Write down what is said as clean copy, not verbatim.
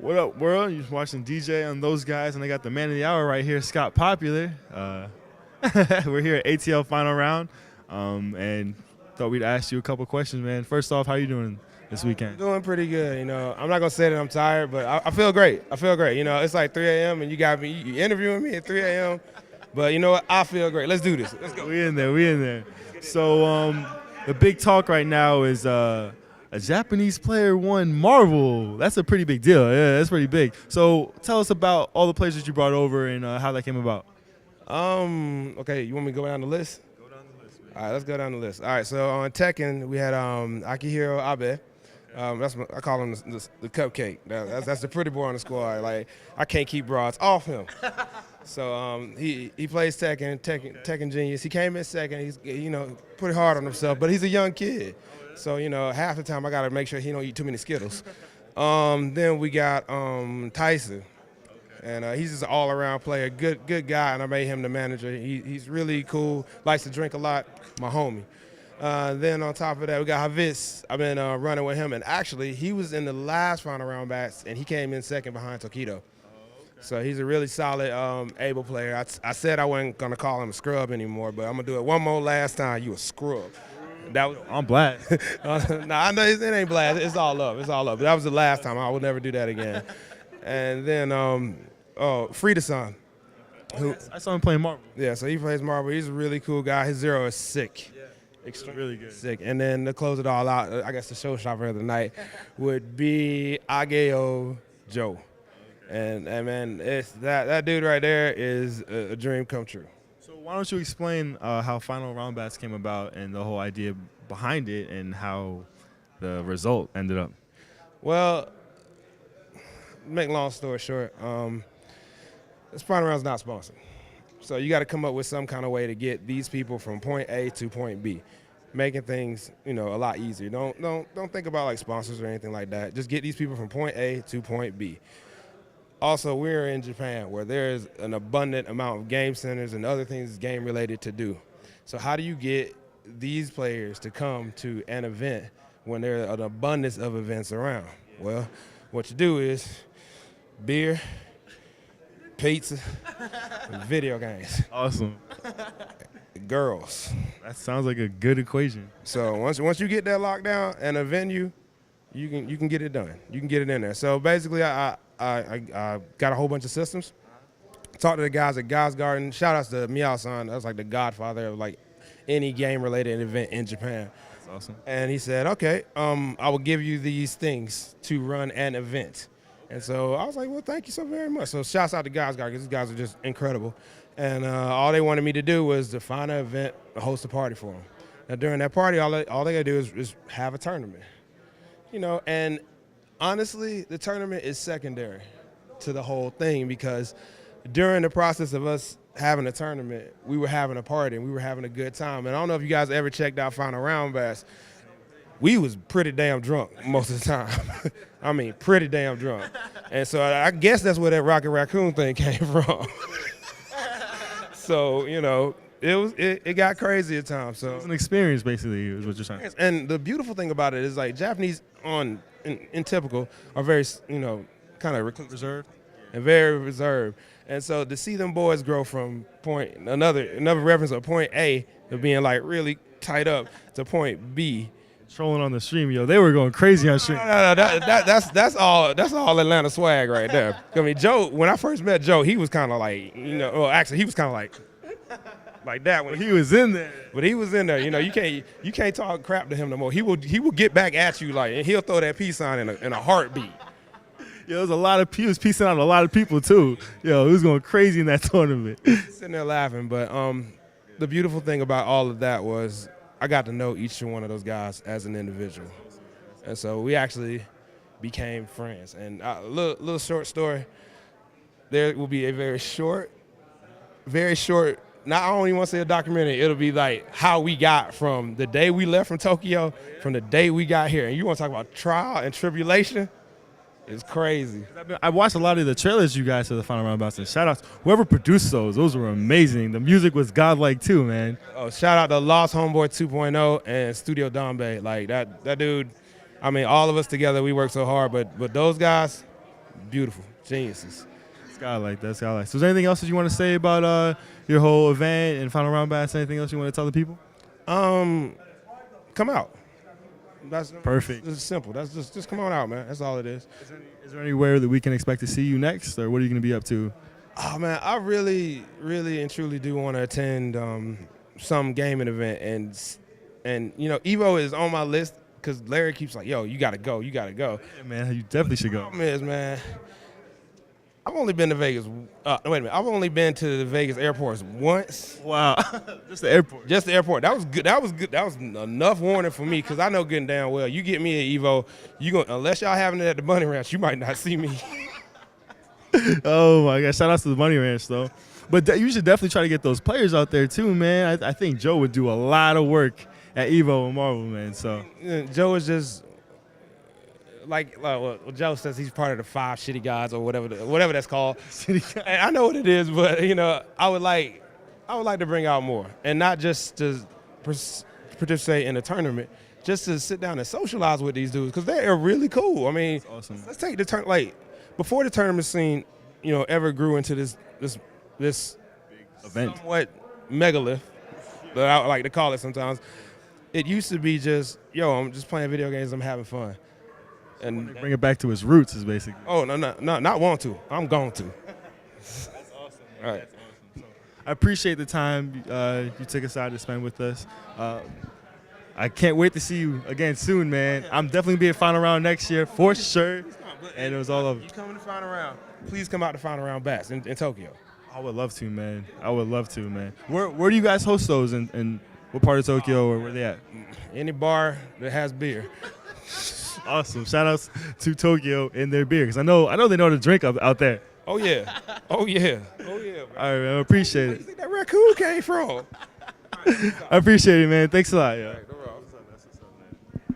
What up, world? You're watching DJ and those guys, and I got the man of the hour right here, Scott Popular. We're here at ATL Final Round, and thought we'd ask you a couple questions, man. First off, how you doing this weekend? Doing pretty good, I'm not gonna say that I'm tired, but I feel great. I feel great. It's like 3 a.m. and you got me. You interviewing me at 3 a.m. But you know what? I feel great. Let's do this. Let's go. We in there. So the big talk right now is a Japanese player won Marvel. That's a pretty big deal. Yeah, that's pretty big. So tell us about all the players that you brought over and how that came about. Okay, you want me to go down the list? Go down the list, man. All right, let's go down the list. All right, so on Tekken, we had Akihiro Abe. I call him the cupcake. That's the pretty boy on the squad. Like, I can't keep broads off him. So he plays Tekken Genius. He came in second. He's pretty hard on himself, but he's a young kid. So half the time I gotta make sure he don't eat too many Skittles. Then we got Tyson, and he's just an all-around player, good guy, and I made him the manager. He's really cool, likes to drink a lot, my homie. Then on top of that, we got Havis. I've been running with him, and actually he was in the last Final Roundbats, and he came in second behind Tokido. So he's a really solid, able player. I said I wasn't gonna call him a scrub anymore, but I'm gonna do it one more last time. You a scrub. I'm blessed. Nah, I know it ain't blast. It's all love. But that was the last time. I would never do that again. And then Frida-san. I saw him playing Marvel. Yeah, so he plays Marvel. He's a really cool guy. His zero is sick. Yeah, extremely really good. Sick. And then to close it all out, I guess the showstopper of the night would be Ageo Joe. And man, it's that dude right there is a dream come true. So why don't you explain how Final Roundbats came about and the whole idea behind it and how the result ended up? Well, make a long story short, this Final Round's not sponsored. So you got to come up with some kind of way to get these people from point A to point B, making things a lot easier. Don't think about like sponsors or anything like that. Just get these people from point A to point B. Also, we're in Japan where there's an abundant amount of game centers and other things game related to do. So how do you get these players to come to an event when there's an abundance of events around? Well, what you do is beer, pizza, and video games. Awesome. Girls. That sounds like a good equation. So once you get that locked down and a venue, you can get it done. You can get it in there. So basically, I got a whole bunch of systems. Talked to the guys at God's Garden. Shout outs to Miao-san. That's like the godfather of like any game-related event in Japan. That's awesome. And he said, okay, I will give you these things to run an event. And so I was like, well, thank you so very much. So shouts out to God's Garden because these guys are just incredible. And all they wanted me to do was to find an event, host a party for them. Now during that party, all they gotta do is have a tournament. And honestly, the tournament is secondary to the whole thing because during the process of us having a tournament, we were having a party and we were having a good time. And I don't know if you guys ever checked out Final Roundbats. We was pretty damn drunk most of the time. I mean, pretty damn drunk. And so I guess that's where that Rocket Raccoon thing came from. So, it got crazy at times. So it was an experience, basically, is what you're saying. And the beautiful thing about it is like Japanese in typical are very, kind of reserved and very reserved. And so to see them boys grow from another reference of point A to being like really tight up to point B. Trolling on the stream, they were going crazy on stream. No, that's all Atlanta swag right there. I mean, Joe, when I first met Joe, he was kind of like, actually he was kind of like that when he was in there. But he was in there. You can't talk crap to him no more. He will get back at you and he'll throw that peace sign in a heartbeat. There was a lot of people. He was piecing out a lot of people too. He was going crazy in that tournament. Sitting there laughing, but the beautiful thing about all of that was I got to know each one of those guys as an individual, and so we actually became friends. And a little short story. There will be a very short. Not I don't even want to say a documentary. It'll be like how we got from the day we left from Tokyo, from the day we got here. And you want to talk about trial and tribulation? It's crazy. I watched a lot of the trailers you guys to the Final Roundbats, and shout outs whoever produced those. Those were amazing. The music was godlike too, man. Oh, shout out to Lost Homeboy 2.0 and Studio Dombe. Like that dude. I mean, all of us together, we work so hard, but those guys, beautiful, geniuses. Sky like that. Sky like. So is there anything else that you want to say about your whole event and Final Roundbats? Anything else you want to tell the people? Come out. That's Perfect. It's simple. That's just come on out, man. That's all it is. Is there anywhere that we can expect to see you next, or what are you going to be up to? Oh man, I really and truly do want to attend some gaming event, and you know, Evo is on my list because Larry keeps like, yo, you gotta go. Yeah, man, you definitely should go. Problem is, man, I've only been to Vegas. Wait a minute, I've only been to the Vegas airports once. Wow, just the airport. Just the airport. That was good. That was good. That was enough warning for me because I know good and damn well. You get me at Evo, unless y'all having it at the Bunny Ranch, you might not see me. Oh my gosh! Shout out to the Money Ranch though. But you should definitely try to get those players out there too, man. I think Joe would do a lot of work at Evo and Marvel, man. So Joe is just like well, Joe says he's part of the 5 shitty gods or whatever that's called. And I know what it is, but you know, I would like to bring out more, and not just to participate in a tournament, just to sit down and socialize with these dudes because they are really cool. I mean, that's awesome. Let's take the turn like before the tournament scene, you know, ever grew into this Event. somewhat megalith that I like to call it sometimes. It used to be just, yo, I'm just playing video games, I'm having fun. And Bring it back to its roots is basically. oh no, not want to. I'm going to. That's awesome. Man. All right. That's awesome. So, I appreciate the time you took aside to spend with us. I can't wait to see you again soon, man. I'm definitely be at Final Round next year for sure. And it was all over. You coming to Final Round? Please come out to Final Round Bats in Tokyo. I would love to, man. I would love to, man. Where do you guys host those, and what part of Tokyo, or where they at? Any bar that has beer. Awesome. Shout outs to Tokyo and their beer, because I know they know how to drink out there. Oh yeah. Oh yeah. Oh yeah. All right, man. I appreciate Where you it. think that raccoon came from? I appreciate it, man. Thanks a lot. Yeah.